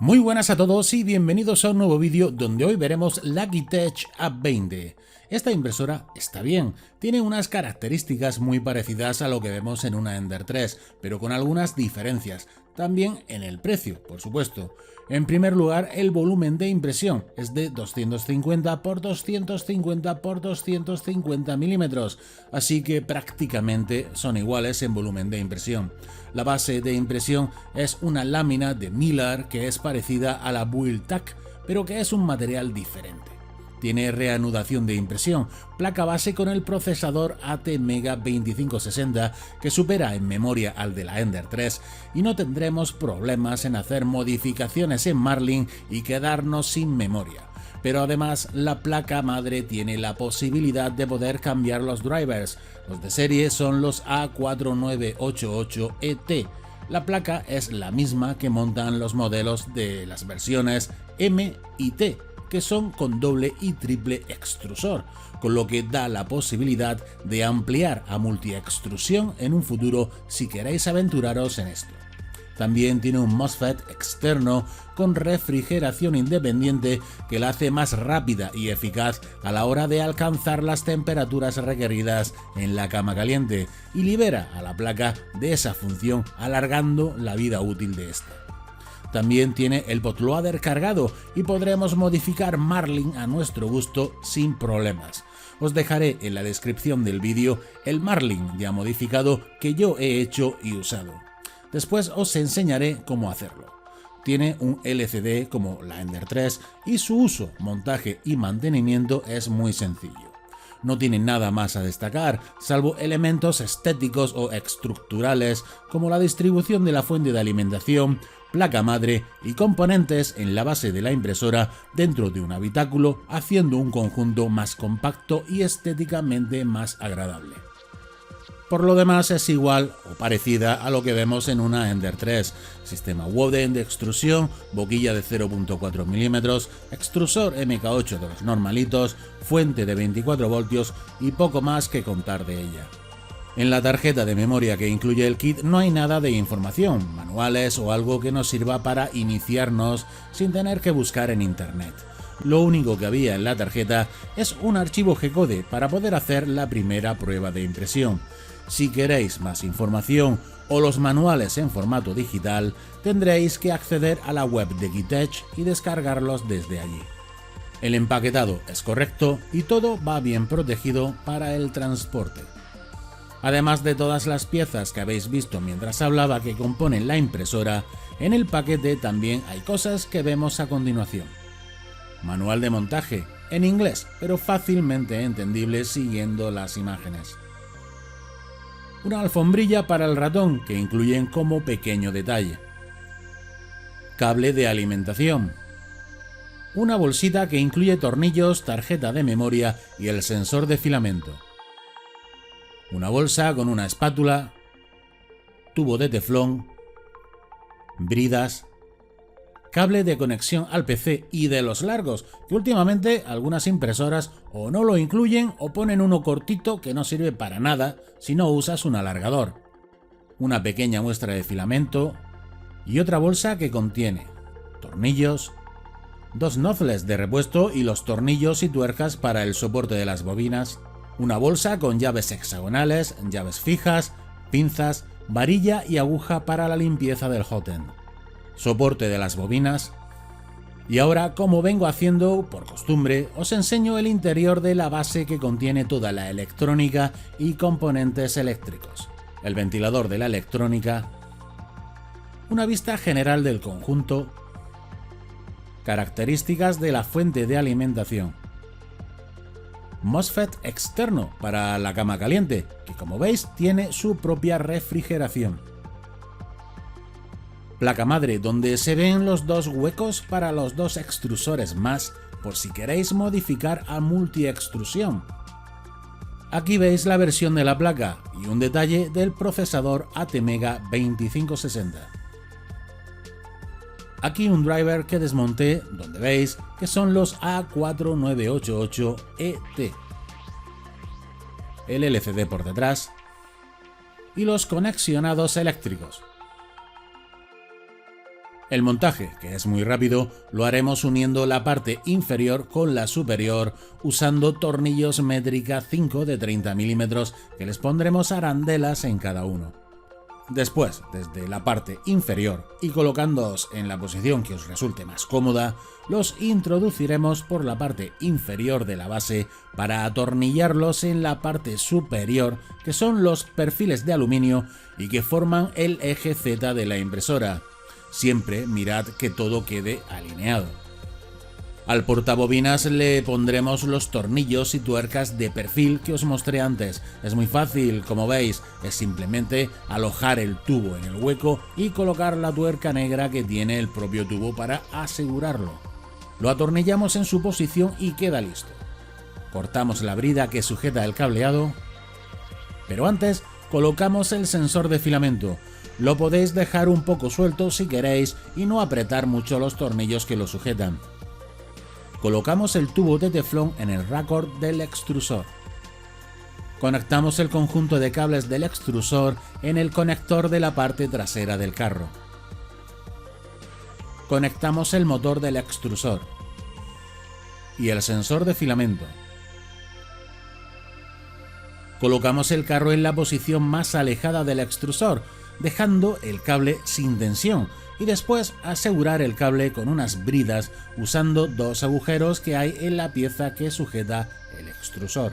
Muy buenas a todos y bienvenidos a un nuevo vídeo donde hoy veremos la Logitech A20. Esta impresora está bien, tiene unas características muy parecidas a lo que vemos en una Ender 3, pero con algunas diferencias, también en el precio, por supuesto. En primer lugar, el volumen de impresión es de 250 x 250 x 250 milímetros, así que prácticamente son iguales en volumen de impresión. La base de impresión es una lámina de Mylar que es parecida a la Build-Tac, pero que es un material diferente. Tiene reanudación de impresión, placa base con el procesador ATmega 2560 que supera en memoria al de la Ender 3 y no tendremos problemas en hacer modificaciones en Marlin y quedarnos sin memoria. Pero además la placa madre tiene la posibilidad de poder cambiar los drivers. Los de serie son los A4988ET. La placa es la misma que montan los modelos de las versiones M y T, que son con doble y triple extrusor, con lo que da la posibilidad de ampliar a multiextrusión en un futuro si queréis aventuraros en esto. También tiene un MOSFET externo con refrigeración independiente que la hace más rápida y eficaz a la hora de alcanzar las temperaturas requeridas en la cama caliente y libera a la placa de esa función alargando la vida útil de esta. También tiene el bootloader cargado y podremos modificar Marlin a nuestro gusto sin problemas. Os dejaré en la descripción del vídeo el Marlin ya modificado que yo he hecho y usado. Después os enseñaré cómo hacerlo. Tiene un LCD como la Ender 3 y su uso, montaje y mantenimiento es muy sencillo. No tiene nada más a destacar, salvo elementos estéticos o estructurales como la distribución de la fuente de alimentación, placa madre y componentes en la base de la impresora dentro de un habitáculo, haciendo un conjunto más compacto y estéticamente más agradable. Por lo demás es igual o parecida a lo que vemos en una Ender 3, sistema Wooden de extrusión, boquilla de 0.4 mm, extrusor MK8 de los normalitos, fuente de 24 voltios y poco más que contar de ella. En la tarjeta de memoria que incluye el kit no hay nada de información, manuales o algo que nos sirva para iniciarnos sin tener que buscar en internet. Lo único que había en la tarjeta es un archivo G-code para poder hacer la primera prueba de impresión. Si queréis más información o los manuales en formato digital, tendréis que acceder a la web de Logitech y descargarlos desde allí. El empaquetado es correcto y todo va bien protegido para el transporte. Además de todas las piezas que habéis visto mientras hablaba que componen la impresora, en el paquete también hay cosas que vemos a continuación. Manual de montaje, en inglés, pero fácilmente entendible siguiendo las imágenes. Una alfombrilla para el ratón que incluyen como pequeño detalle. Cable de alimentación. Una bolsita que incluye tornillos, tarjeta de memoria y el sensor de filamento. Una bolsa con una espátula, tubo de teflón, bridas, cable de conexión al PC y de los largos, que últimamente algunas impresoras o no lo incluyen o ponen uno cortito que no sirve para nada si no usas un alargador. Una pequeña muestra de filamento y otra bolsa que contiene tornillos, dos nozzles de repuesto y los tornillos y tuercas para el soporte de las bobinas, una bolsa con llaves hexagonales, llaves fijas, pinzas, varilla y aguja para la limpieza del hot end, soporte de las bobinas. Y ahora, como vengo haciendo por costumbre, os enseño el interior de la base que contiene toda la electrónica y componentes eléctricos, el ventilador de la electrónica, una vista general del conjunto, características de la fuente de alimentación, MOSFET externo para la cama caliente, que como veis tiene su propia refrigeración. Placa madre donde se ven los dos huecos para los dos extrusores más por si queréis modificar a multiextrusión. Aquí veis la versión de la placa y un detalle del procesador ATmega 2560. Aquí un driver que desmonté donde veis que son los A4988ET, el LCD por detrás y los conexionados eléctricos. El montaje, que es muy rápido, lo haremos uniendo la parte inferior con la superior usando tornillos métrica 5 de 30 milímetros que les pondremos arandelas en cada uno. Después, desde la parte inferior y colocándoos en la posición que os resulte más cómoda, los introduciremos por la parte inferior de la base para atornillarlos en la parte superior, que son los perfiles de aluminio y que forman el eje Z de la impresora. Siempre mirad que todo quede alineado. Al portabobinas le pondremos los tornillos y tuercas de perfil que os mostré antes. Es muy fácil, como veis, es simplemente alojar el tubo en el hueco y colocar la tuerca negra que tiene el propio tubo para asegurarlo. Lo atornillamos en su posición y queda listo. Cortamos la brida que sujeta el cableado, pero antes colocamos el sensor de filamento. Lo podéis dejar un poco suelto si queréis y no apretar mucho los tornillos que lo sujetan. Colocamos el tubo de teflón en el raccord del extrusor. Conectamos el conjunto de cables del extrusor en el conector de la parte trasera del carro. Conectamos el motor del extrusor y el sensor de filamento. Colocamos el carro en la posición más alejada del extrusor, dejando el cable sin tensión, y después asegurar el cable con unas bridas usando dos agujeros que hay en la pieza que sujeta el extrusor.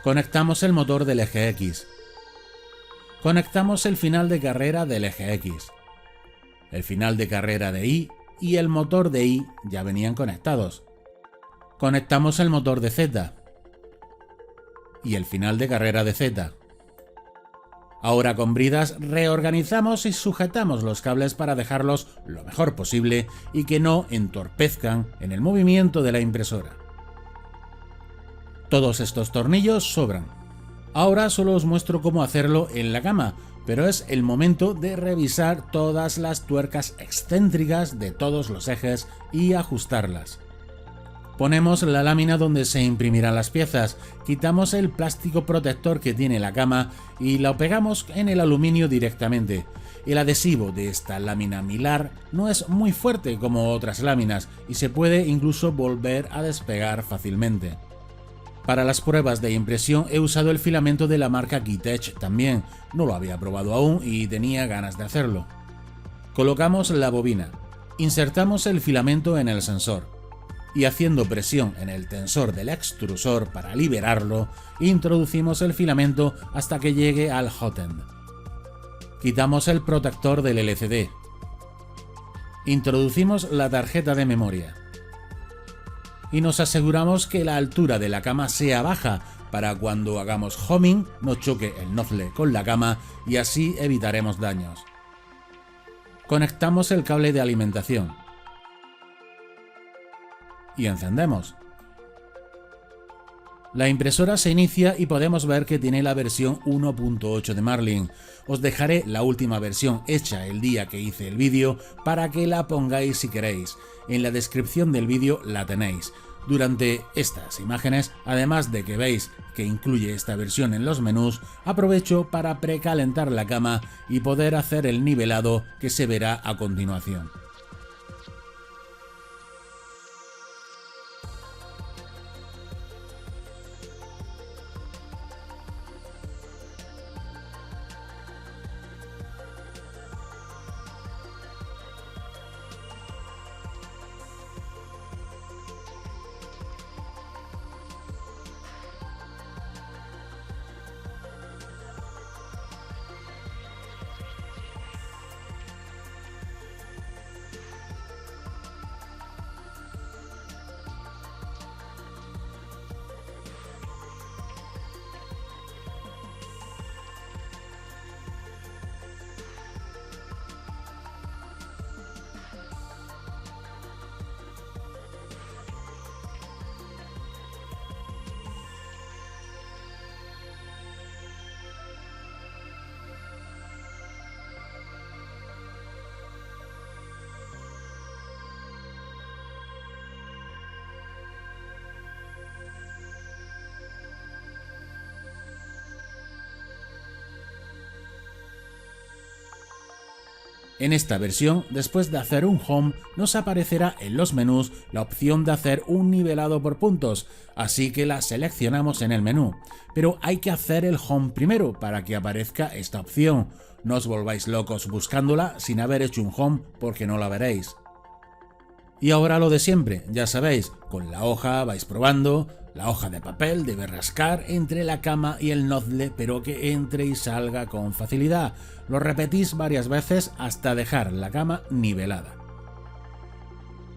Conectamos el motor del eje X. Conectamos el final de carrera del eje X. El final de carrera de Y y el motor de Y ya venían conectados. Conectamos el motor de Z y el final de carrera de Z. Ahora con bridas reorganizamos y sujetamos los cables para dejarlos lo mejor posible y que no entorpezcan en el movimiento de la impresora. Todos estos tornillos sobran. Ahora solo os muestro cómo hacerlo en la cama, pero es el momento de revisar todas las tuercas excéntricas de todos los ejes y ajustarlas. Ponemos la lámina donde se imprimirán las piezas, quitamos el plástico protector que tiene la cama y lo pegamos en el aluminio directamente. El adhesivo de esta lámina Mylar no es muy fuerte como otras láminas y se puede incluso volver a despegar fácilmente. Para las pruebas de impresión he usado el filamento de la marca Kitech también, no lo había probado aún y tenía ganas de hacerlo. Colocamos la bobina, insertamos el filamento en el sensor y haciendo presión en el tensor del extrusor para liberarlo, introducimos el filamento hasta que llegue al hot end. Quitamos el protector del LCD. Introducimos la tarjeta de memoria. Y nos aseguramos que la altura de la cama sea baja para cuando hagamos homing no choque el nozzle con la cama y así evitaremos daños. Conectamos el cable de alimentación y encendemos. La impresora se inicia y podemos ver que tiene la versión 1.8 de Marlin. Os dejaré la última versión hecha el día que hice el vídeo para que la pongáis si queréis. En la descripción del vídeo la tenéis. Durante estas imágenes, además de que veis que incluye esta versión en los menús, aprovecho para precalentar la cama y poder hacer el nivelado que se verá a continuación. En esta versión, después de hacer un home, nos aparecerá en los menús la opción de hacer un nivelado por puntos, así que la seleccionamos en el menú. Pero hay que hacer el home primero para que aparezca esta opción. No os volváis locos buscándola sin haber hecho un home porque no la veréis. Y ahora lo de siempre, ya sabéis, con la hoja vais probando, la hoja de papel debe rascar entre la cama y el nozzle, pero que entre y salga con facilidad. Lo repetís varias veces hasta dejar la cama nivelada.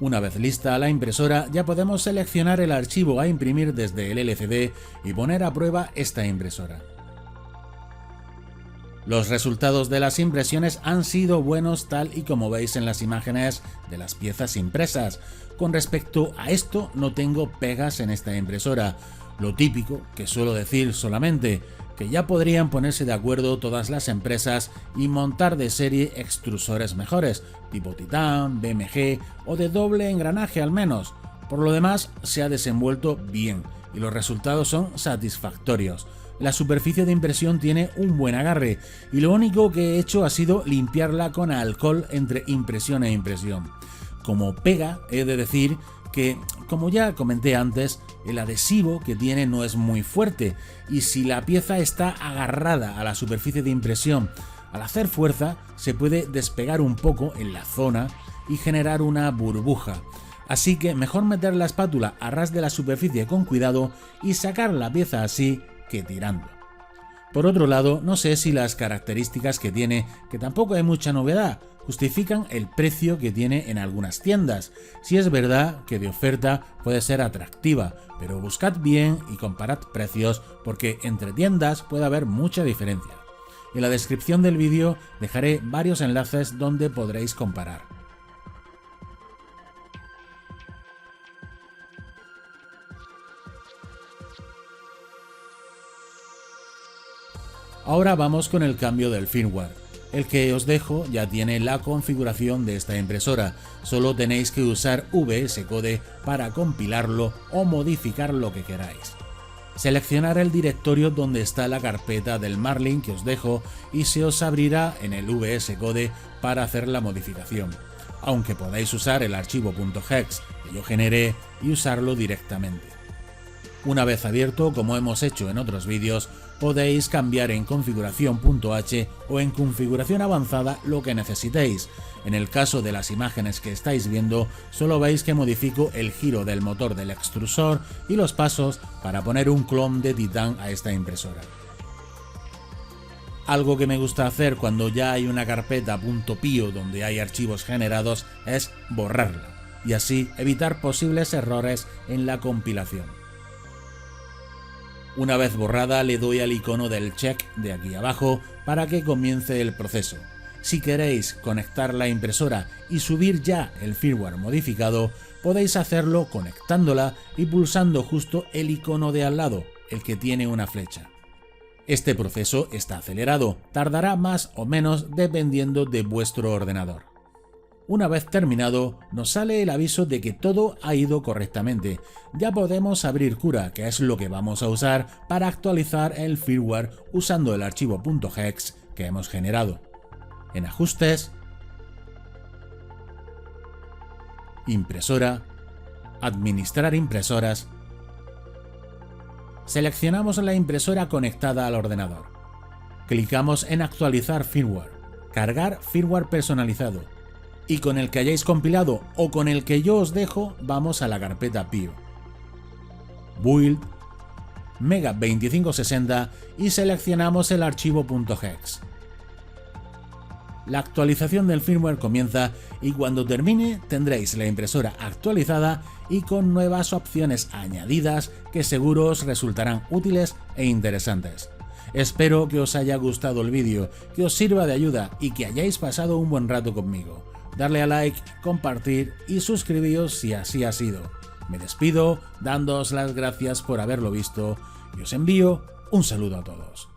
Una vez lista la impresora, ya podemos seleccionar el archivo a imprimir desde el LCD y poner a prueba esta impresora. Los resultados de las impresiones han sido buenos tal y como veis en las imágenes de las piezas impresas. Con respecto a esto no tengo pegas en esta impresora. Lo típico que suelo decir solamente, que ya podrían ponerse de acuerdo todas las empresas y montar de serie extrusores mejores, tipo Titan, BMG o de doble engranaje al menos. Por lo demás se ha desenvuelto bien y los resultados son satisfactorios. La superficie de impresión tiene un buen agarre y lo único que he hecho ha sido limpiarla con alcohol entre impresión e impresión. Como pega, he de decir que, como ya comenté antes, el adhesivo que tiene no es muy fuerte y si la pieza está agarrada a la superficie de impresión, al hacer fuerza se puede despegar un poco en la zona y generar una burbuja. Así que mejor meter la espátula a ras de la superficie con cuidado y sacar la pieza así que tirando. Por otro lado, no sé si las características que tiene, que tampoco hay mucha novedad, justifican el precio que tiene en algunas tiendas. Si es verdad que de oferta puede ser atractiva, pero buscad bien y comparad precios porque entre tiendas puede haber mucha diferencia. En la descripción del vídeo dejaré varios enlaces donde podréis comparar. Ahora vamos con el cambio del firmware. El que os dejo ya tiene la configuración de esta impresora, solo tenéis que usar VS Code para compilarlo o modificar lo que queráis. Seleccionar el directorio donde está la carpeta del Marlin que os dejo y se os abrirá en el VS Code para hacer la modificación, aunque podáis usar el archivo .hex que yo generé y usarlo directamente. Una vez abierto, como hemos hecho en otros vídeos, podéis cambiar en configuración.h o en configuración avanzada lo que necesitéis. En el caso de las imágenes que estáis viendo, solo veis que modifico el giro del motor del extrusor y los pasos para poner un clon de Titan a esta impresora. Algo que me gusta hacer cuando ya hay una carpeta .pio donde hay archivos generados es borrarla y así evitar posibles errores en la compilación. Una vez borrada le doy al icono del check de aquí abajo para que comience el proceso. Si queréis conectar la impresora y subir ya el firmware modificado, podéis hacerlo conectándola y pulsando justo el icono de al lado, el que tiene una flecha. Este proceso está acelerado, tardará más o menos dependiendo de vuestro ordenador. Una vez terminado, nos sale el aviso de que todo ha ido correctamente. Ya podemos abrir Cura, que es lo que vamos a usar para actualizar el firmware usando el archivo .hex que hemos generado. En Ajustes, Impresora, Administrar impresoras. Seleccionamos la impresora conectada al ordenador. Clicamos en Actualizar firmware, Cargar firmware personalizado. Y con el que hayáis compilado o con el que yo os dejo, vamos a la carpeta PIO. Build, Mega 2560 y seleccionamos el archivo .hex. La actualización del firmware comienza y cuando termine tendréis la impresora actualizada y con nuevas opciones añadidas que seguro os resultarán útiles e interesantes. Espero que os haya gustado el vídeo, que os sirva de ayuda y que hayáis pasado un buen rato conmigo. Darle a like, compartir y suscribiros si así ha sido. Me despido dándoos las gracias por haberlo visto y os envío un saludo a todos.